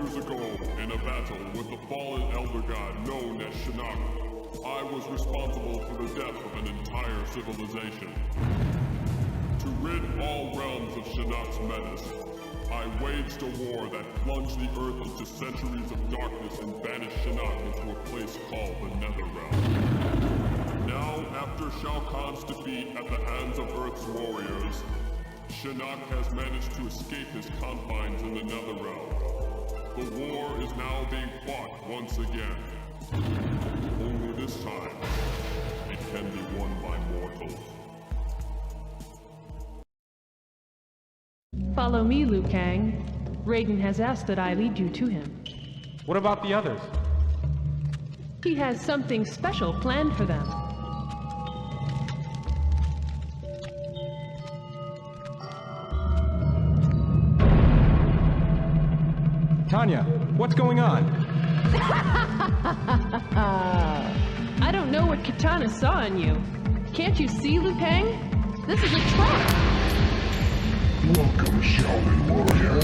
years ago, in a battle with the fallen elder god known as Shinnok, I was responsible for the death of an entire civilization. To rid all realms of Shinnok's menace, I waged a war that plunged the Earth into centuries of darkness and banished Shinnok into a place called the NetherRealm. Now, after Shao Kahn's defeat at the hands of Earth's warriors, Shinnok has managed to escape his confines in the NetherRealm. The war is now being fought once again. Only this time, it can be won by mortals. Follow me, Liu Kang. Raiden has asked that I lead you to him. What about the others? He has something special planned for them. Tanya, what's going on? I don't know what Katana saw in you. Can't you see, Liu Kang? This is a trap! Welcome, Shaolin warrior.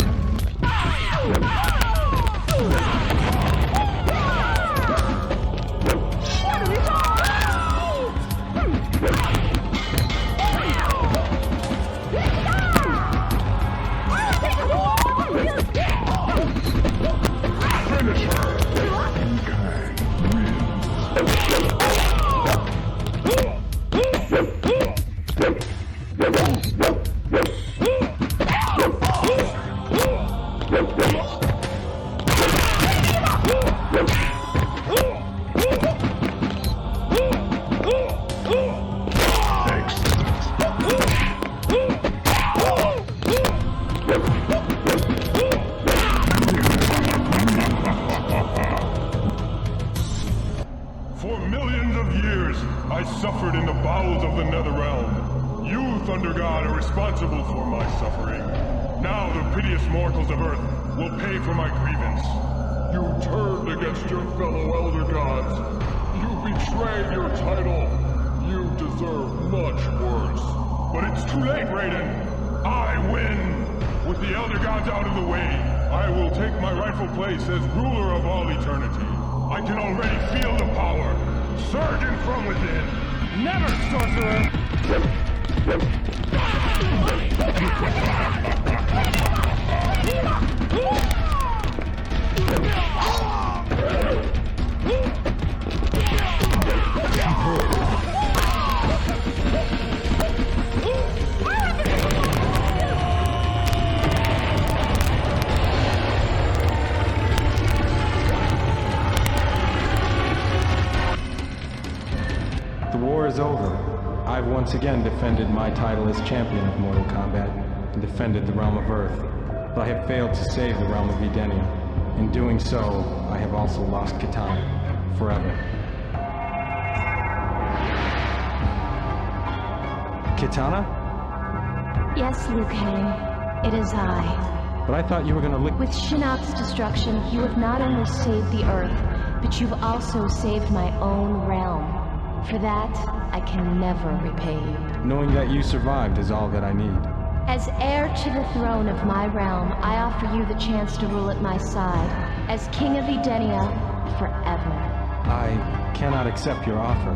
Finish her. For millions of years, I suffered in the bowels of the NetherRealm. You, Thunder God, are responsible for my suffering. Now the piteous mortals of Earth will pay for my grievance. You turned against your fellow elder gods. You betrayed your title. You deserve much worse. But it's too late, Raiden. I win! With the elder gods out of the way, I will take my rightful place as ruler of all eternity. I can already feel the power, surging from within. Never, sorcerer! The war is over. I've once again defended my title as champion of Mortal Kombat and defended the realm of Earth, but I have failed to save the realm of Edenia. In doing so, I have also lost Katana forever. Katana? Yes, Liu Kang. It is I. But I thought you were gonna lick— With Shinnok's destruction, you have not only saved the Earth, but you've also saved my own realm. For that, I can never repay you. Knowing that you survived is all that I need. As heir to the throne of my realm, I offer you the chance to rule at my side, as King of Edenia, forever. I cannot accept your offer.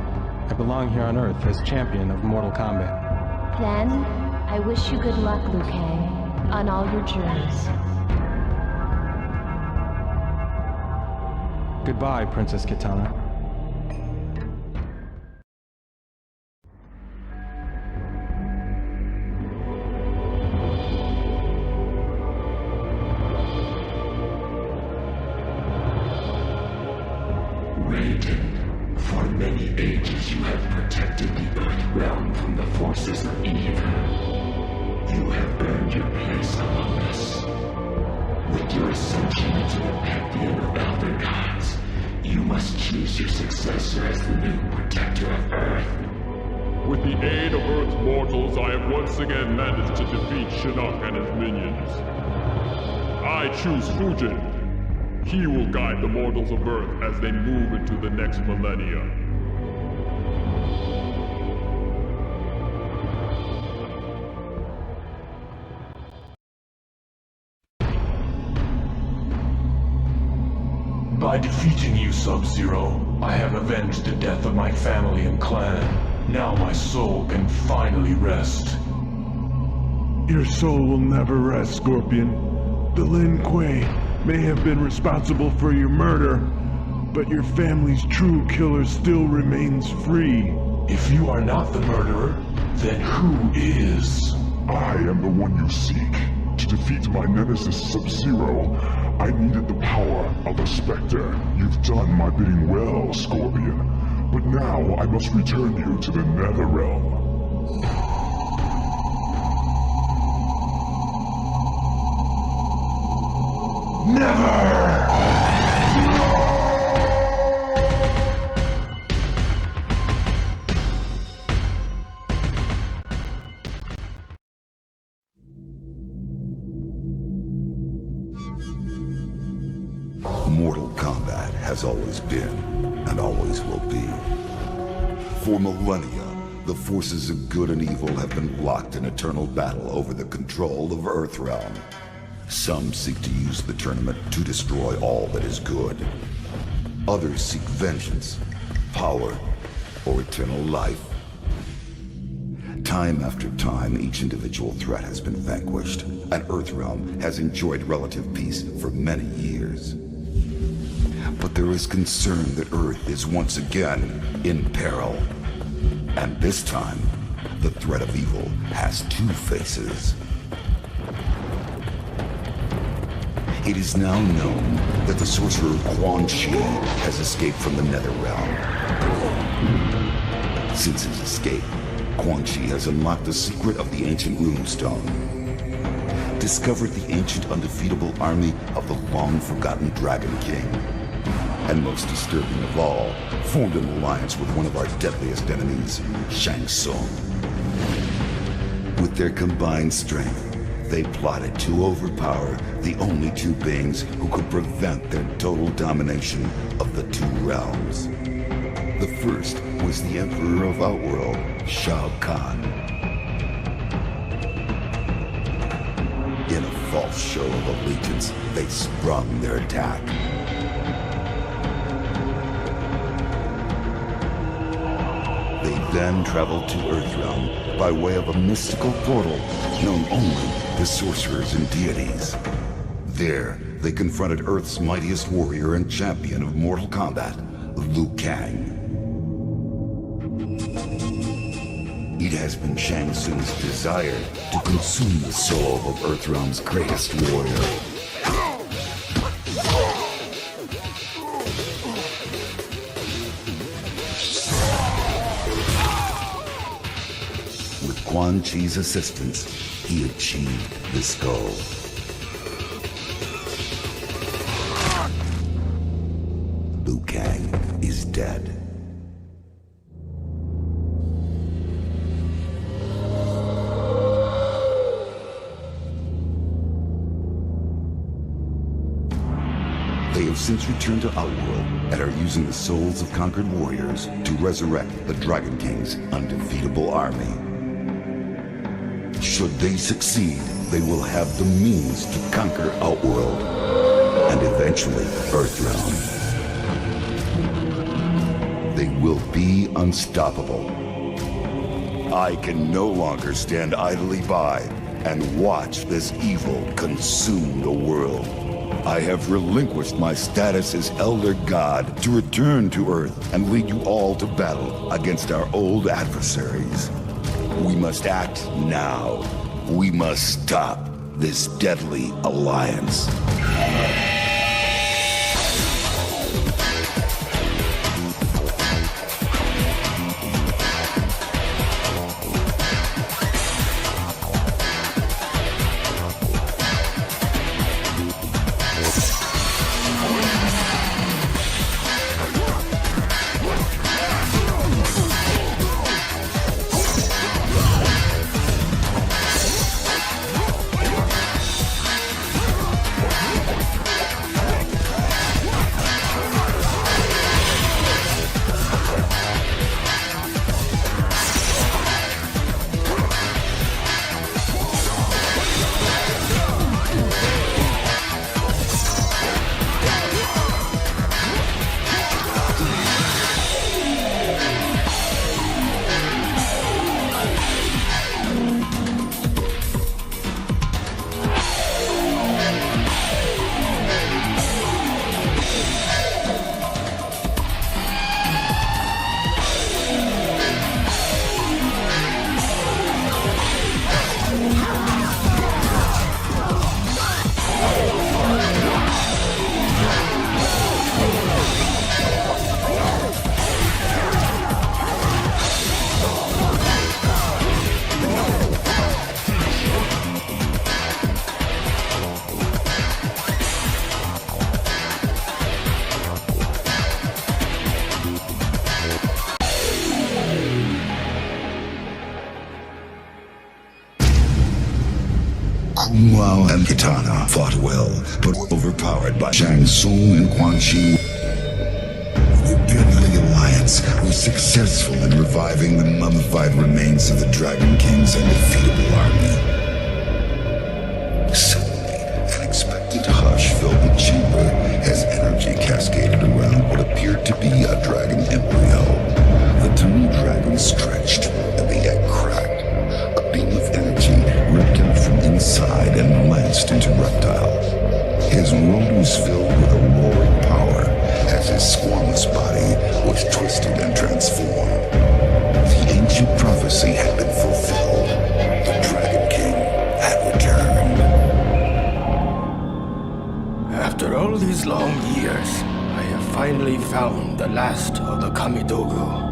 I belong here on Earth as champion of Mortal Kombat. Then, I wish you good luck, Liu Kang, on all your journeys. Goodbye, Princess Katana. Raiden, for many ages you have protected the Earth realm from the forces of evil. You have earned your place among us. With your ascension into the pantheon of elder gods, you must choose your successor as the new protector of Earth. With the aid of Earth's mortals, I have once again managed to defeat Shinnok and his minions. I choose Fujin. He will guide the mortals of Earth as they move into the next millennia. By defeating you, Sub-Zero, I have avenged the death of my family and clan. Now my soul can finally rest. Your soul will never rest, Scorpion. The Lin Kuei may have been responsible for your murder, but your family's true killer still remains free. If you are not the murderer, then who is? I am the one you seek. To defeat my nemesis Sub-Zero, I needed the power of a Spectre. You've done my bidding well, Scorpion. But now I must return you to the NetherRealm. Never! Mortal Kombat has always been, and always will be. For millennia, the forces of good and evil have been locked in eternal battle over the control of Earthrealm. Some seek to use the tournament to destroy all that is good. Others seek vengeance, power, or eternal life. Time after time, each individual threat has been vanquished, and Earthrealm has enjoyed relative peace for many years. But there is concern that Earth is once again in peril. And this time, the threat of evil has two faces. It is now known that the sorcerer Quan Chi has escaped from the NetherRealm. Since his escape, Quan Chi has unlocked the secret of the ancient runestone, discovered the ancient undefeatable army of the long-forgotten Dragon King, and most disturbing of all, formed an alliance with one of our deadliest enemies, Shang Tsung. With their combined strength, they plotted to overpower the only two beings who could prevent their total domination of the two realms. The first was the Emperor of Outworld, Shao Kahn. In a false show of allegiance, they sprung their attack. They then traveled to Earthrealm by way of a mystical portal known only to sorcerers and deities. There, they confronted Earth's mightiest warrior and champion of Mortal Kombat, Liu Kang. It has been Shang Tsung's desire to consume the soul of Earthrealm's greatest warrior. With Quan Chi's assistance, he achieved this goal. Liu Kang is dead. They have since returned to Outworld and are using the souls of conquered warriors to resurrect the Dragon King's undefeatable army. Should they succeed, they will have the means to conquer Outworld and eventually Earthrealm. They will be unstoppable. I can no longer stand idly by and watch this evil consume the world. I have relinquished my status as Elder God to return to Earth and lead you all to battle against our old adversaries. We must act now. We must stop this deadly alliance. Muao and Kitana fought well, but overpowered by Shang Tsung and Quan Chi. The Alliance was successful in reviving the mummified remains of the Dragon King's undefeatable army. Suddenly, an expectant hush filled the chamber as energy cascaded around what appeared to be a dragon embryo. The tiny dragon stretched, and the egg cracked. A beam of energy ripped him from inside and lanced into Reptile. His world was filled with a roaring power as his squamous body was twisted and transformed. The ancient prophecy had been fulfilled. The Dragon King had returned. After all these long years, I have finally found the last of the Kamidogu.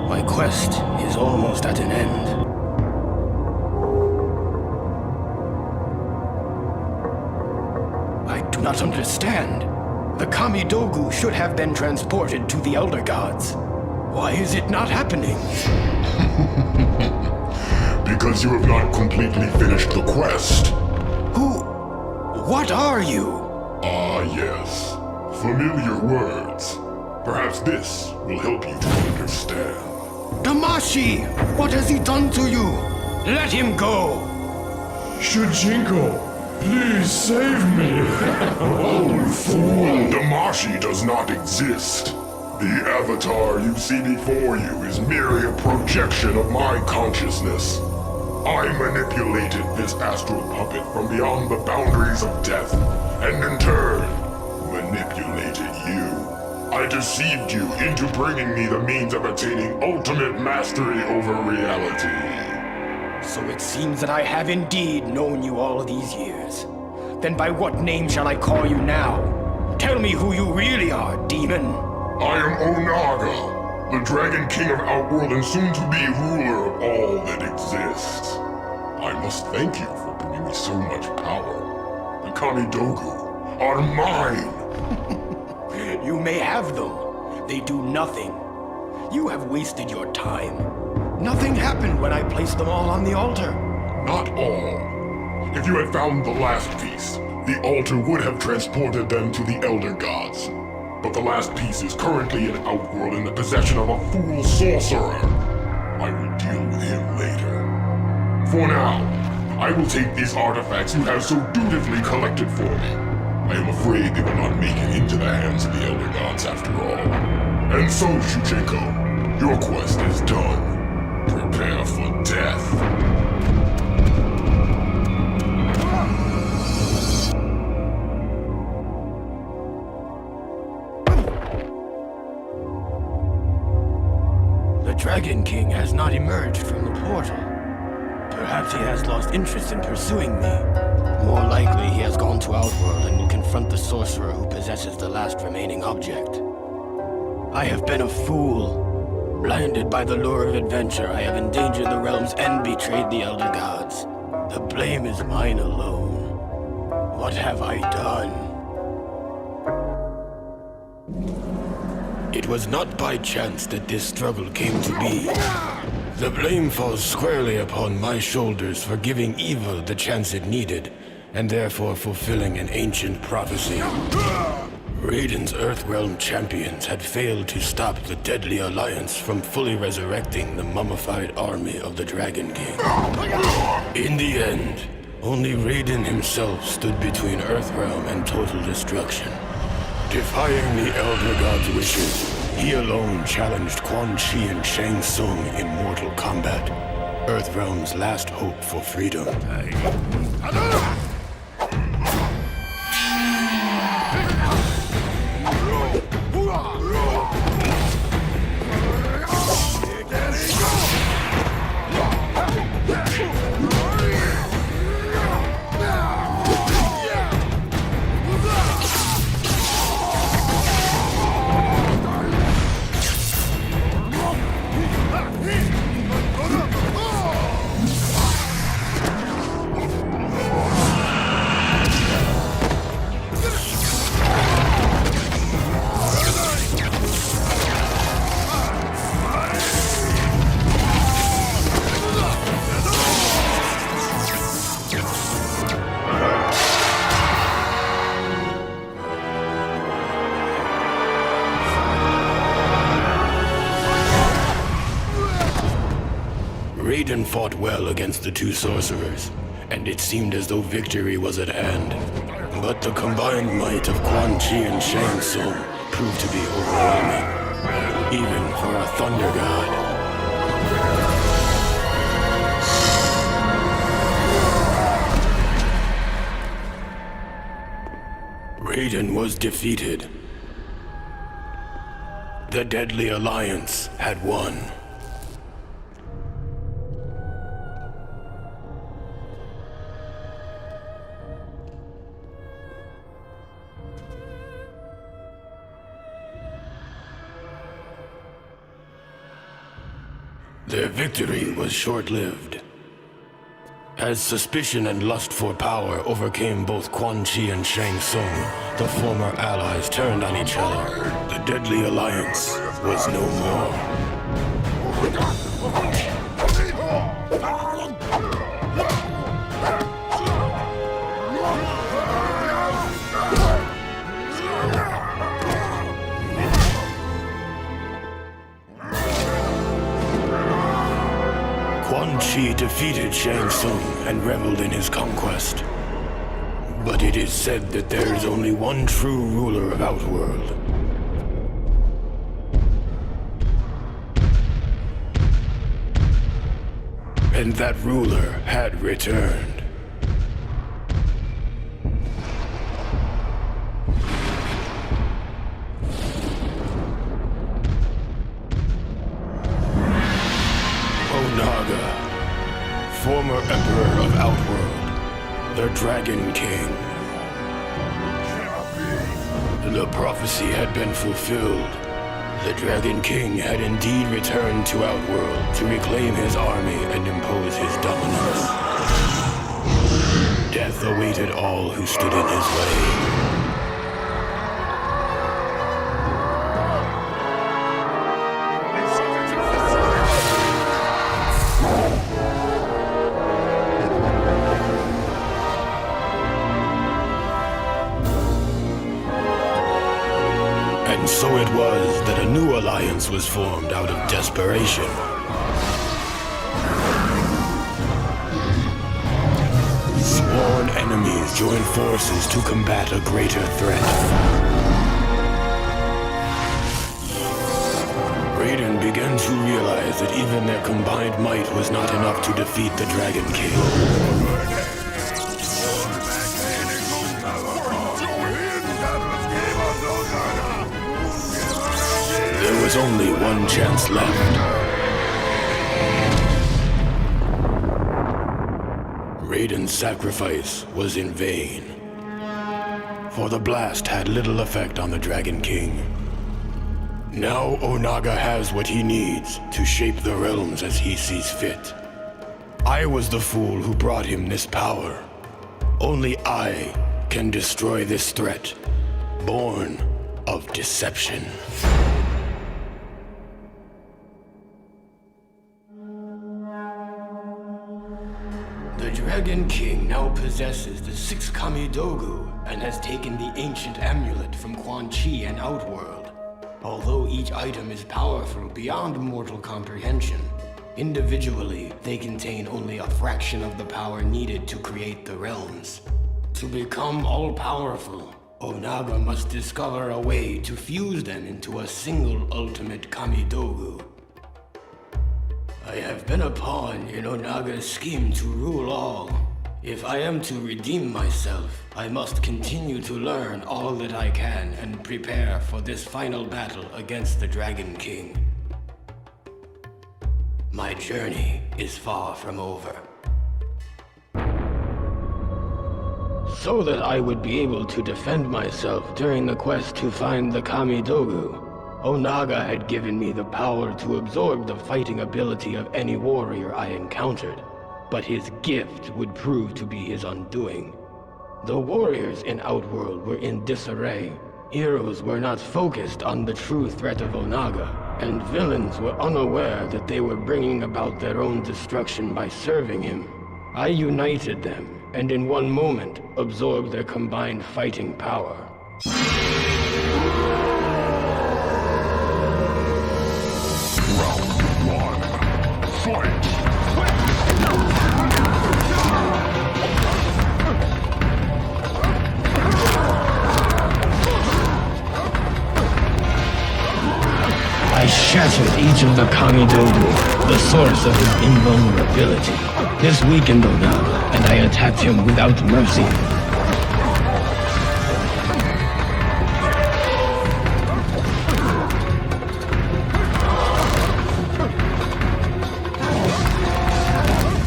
My quest is almost at an end. I do not understand. The Kamidogu should have been transported to the Elder Gods. Why is it not happening? Because you have not completely finished the quest. What are you? Ah, yes. Familiar words. Perhaps this will help you to understand. Damashi! What has he done to you? Let him go! Shujinko, please save me. Oh, fool! Damashi does not exist. The avatar you see before you is merely a projection of my consciousness. I manipulated this astral puppet from beyond the boundaries of death, and in turn, manipulated you. I deceived you into bringing me the means of attaining ultimate mastery over reality. So it seems that I have indeed known you all these years. Then by what name shall I call you now? Tell me who you really are, demon. I am Onaga, the Dragon King of Outworld and soon-to-be ruler of all that exists. I must thank you for bringing me so much power. The Kamidogu are mine. You may have them. They do nothing. You have wasted your time. Nothing happened when I placed them all on the altar. Not all. If you had found the last piece, the altar would have transported them to the Elder Gods. But the last piece is currently in Outworld in the possession of a fool sorcerer. I will deal with him later. For now, I will take these artifacts you have so dutifully collected for me. I am afraid they will not make it into the hands of the Elder Gods after all. And so, Shujinko, your quest is done. Prepare for death. The Dragon King has not emerged from the portal. Perhaps he has lost interest in pursuing me. More likely, he has gone to Outworld and will confront the sorcerer who possesses the last remaining object. I have been a fool. Blinded by the lure of adventure, I have endangered the realms and betrayed the Elder Gods. The blame is mine alone. What have I done? It was not by chance that this struggle came to be. The blame falls squarely upon my shoulders for giving evil the chance it needed, and therefore fulfilling an ancient prophecy. Raiden's Earthrealm champions had failed to stop the deadly alliance from fully resurrecting the mummified army of the Dragon King. In the end, only Raiden himself stood between Earthrealm and total destruction. Defying the Elder God's wishes, he alone challenged Quan Chi and Shang Tsung in Mortal Kombat, Earthrealm's last hope for freedom. Raiden fought well against the two sorcerers, and it seemed as though victory was at hand. But the combined might of Quan Chi and Shang Tsung proved to be overwhelming, even for a Thunder God. Raiden was defeated. The Deadly Alliance had won. Their victory was short-lived. As suspicion and lust for power overcame both Quan Chi and Shang Tsung, the former allies turned on each other. The Deadly Alliance was no more. Quan Chi defeated Shang Tsung and reveled in his conquest. But it is said that there is only one true ruler of Outworld. And that ruler had returned. Onaga, former Emperor of Outworld, the Dragon King. The prophecy had been fulfilled. The Dragon King had indeed returned to Outworld to reclaim his army and impose his dominance. Death awaited all who stood in his way. And so it was that a new alliance was formed out of desperation. Sworn enemies joined forces to combat a greater threat. Raiden began to realize that even their combined might was not enough to defeat the Dragon King. There was only one chance left. Raiden's sacrifice was in vain, for the blast had little effect on the Dragon King. Now Onaga has what he needs to shape the realms as he sees fit. I was the fool who brought him this power. Only I can destroy this threat, born of deception. The Dragon King now possesses the 6 Kamidogu and has taken the ancient amulet from Quan Chi and Outworld. Although each item is powerful beyond mortal comprehension, individually they contain only a fraction of the power needed to create the realms. To become all-powerful, Onaga must discover a way to fuse them into a single ultimate Kamidogu. I have been a pawn in Onaga's scheme to rule all. If I am to redeem myself, I must continue to learn all that I can and prepare for this final battle against the Dragon King. My journey is far from over. So that I would be able to defend myself during the quest to find the Kamidogu, Onaga had given me the power to absorb the fighting ability of any warrior I encountered, but his gift would prove to be his undoing. The warriors in Outworld were in disarray. Heroes were not focused on the true threat of Onaga, and villains were unaware that they were bringing about their own destruction by serving him. I united them, and in one moment absorbed their combined fighting power. Round 1, fight! of the Kamidogu, the source of his invulnerability. This weakened Onaga, and I attacked him without mercy.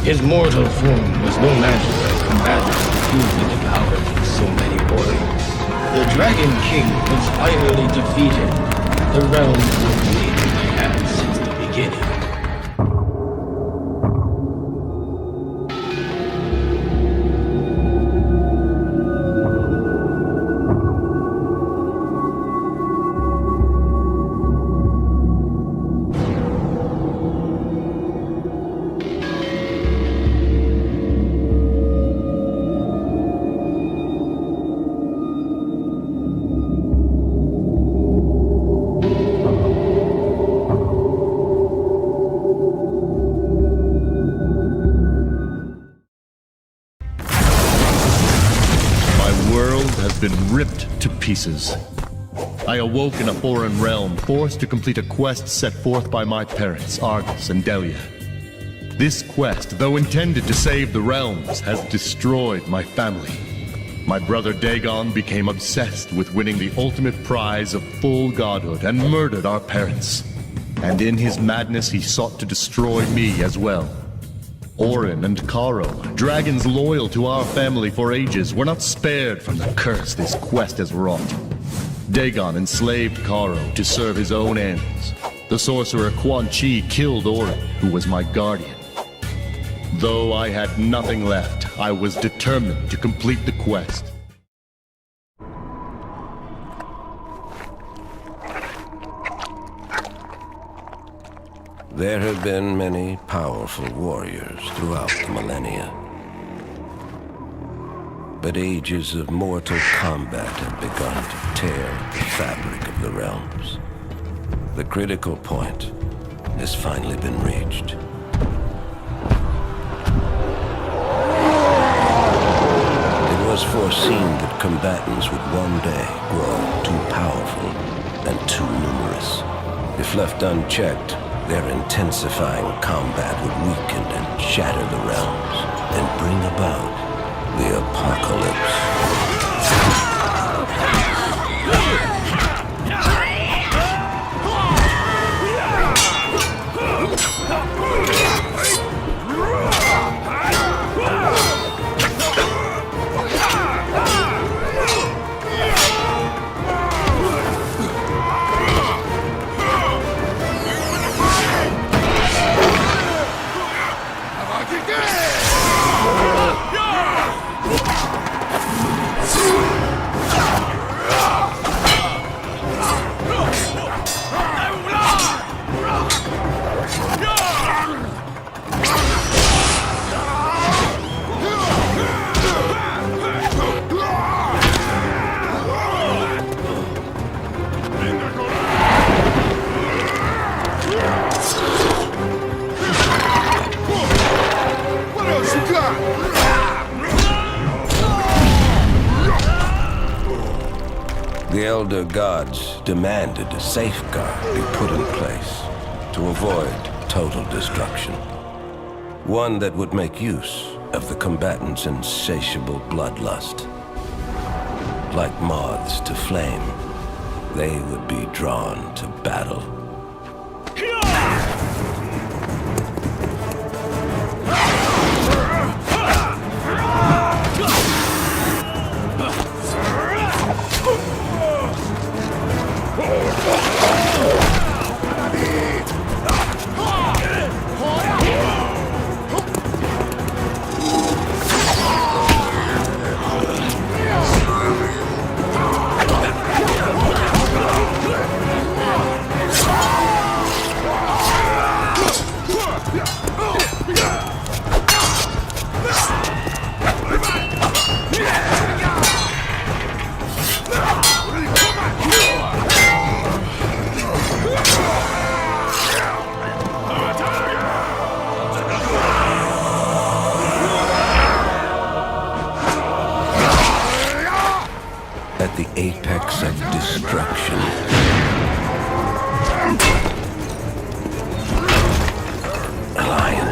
His mortal form was no match for a combatant who hugely devoured so many warriors. The Dragon King was finally defeated. The realm remained in my hands since the beginning. Been ripped to pieces. I awoke in a foreign realm, forced to complete a quest set forth by my parents, Argus and Delia. This quest, though intended to save the realms, has destroyed my family. My brother Dagon became obsessed with winning the ultimate prize of full godhood and murdered our parents. And in his madness, he sought to destroy me as well. Orin and Karo, dragons loyal to our family for ages, were not spared from the curse this quest has wrought. Dagon enslaved Karo to serve his own ends. The sorcerer Quan Chi killed Orin, who was my guardian. Though I had nothing left, I was determined to complete the quest. There have been many powerful warriors throughout the millennia. But ages of mortal combat have begun to tear the fabric of the realms. The critical point has finally been reached. It was foreseen that combatants would one day grow too powerful and too numerous. If left unchecked, their intensifying combat would weaken and shatter the realms and bring about the apocalypse. The elder gods demanded a safeguard be put in place to avoid total destruction. One that would make use of the combatants' insatiable bloodlust. Like moths to flame, they would be drawn to battle.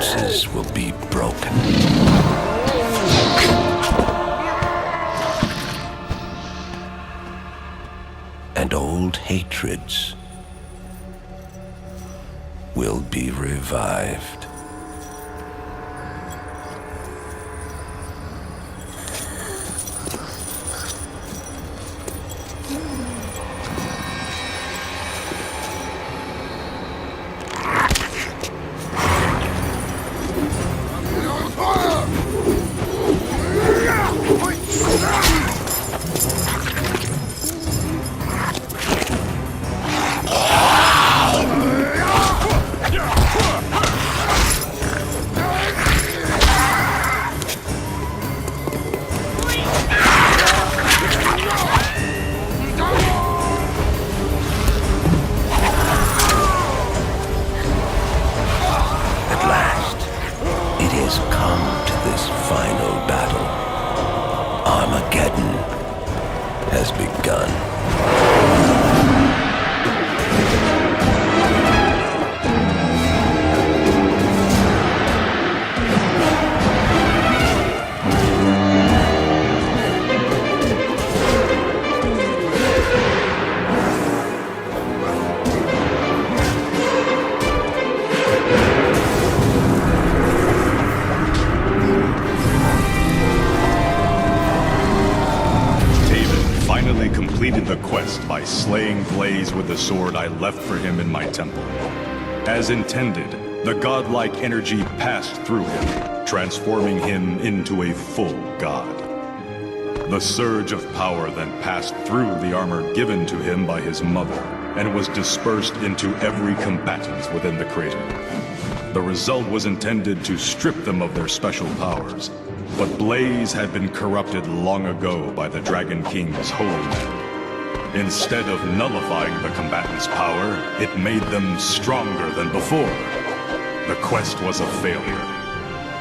alliances will be broken. And old hatreds will be revived. Armageddon has begun. Completed the quest by slaying Blaze with the sword I left for him in my temple. As intended, the godlike energy passed through him, transforming him into a full god. The surge of power then passed through the armor given to him by his mother, and was dispersed into every combatant within the crater. The result was intended to strip them of their special powers, but Blaze had been corrupted long ago by the Dragon King's holy men. Instead of nullifying the combatants' power, it made them stronger than before. The quest was a failure.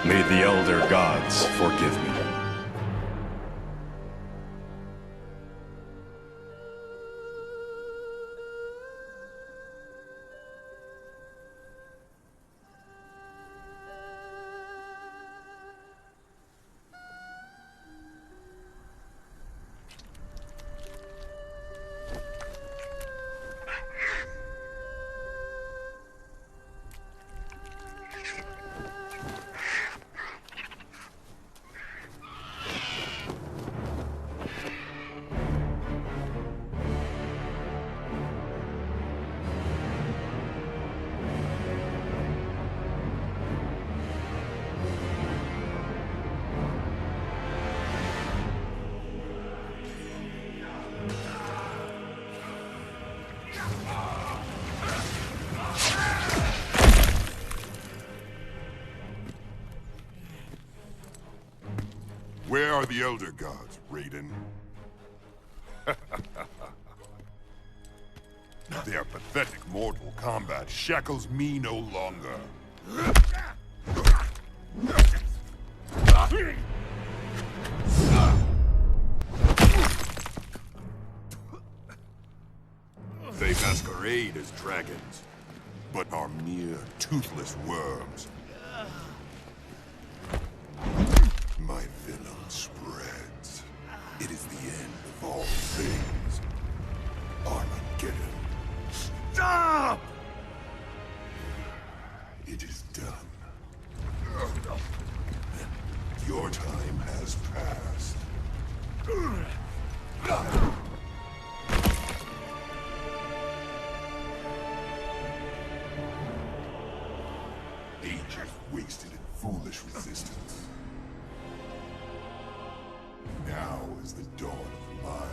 May the Elder Gods forgive me. Where are the Elder Gods, Raiden? Their pathetic Mortal Kombat shackles me no longer. They masquerade as dragons, but are mere toothless worms. My venom spreads. It is the end of all things. Armageddon. Stop! It is done. Your time has passed. Ages wasted in foolish resistance. Now is the dawn of my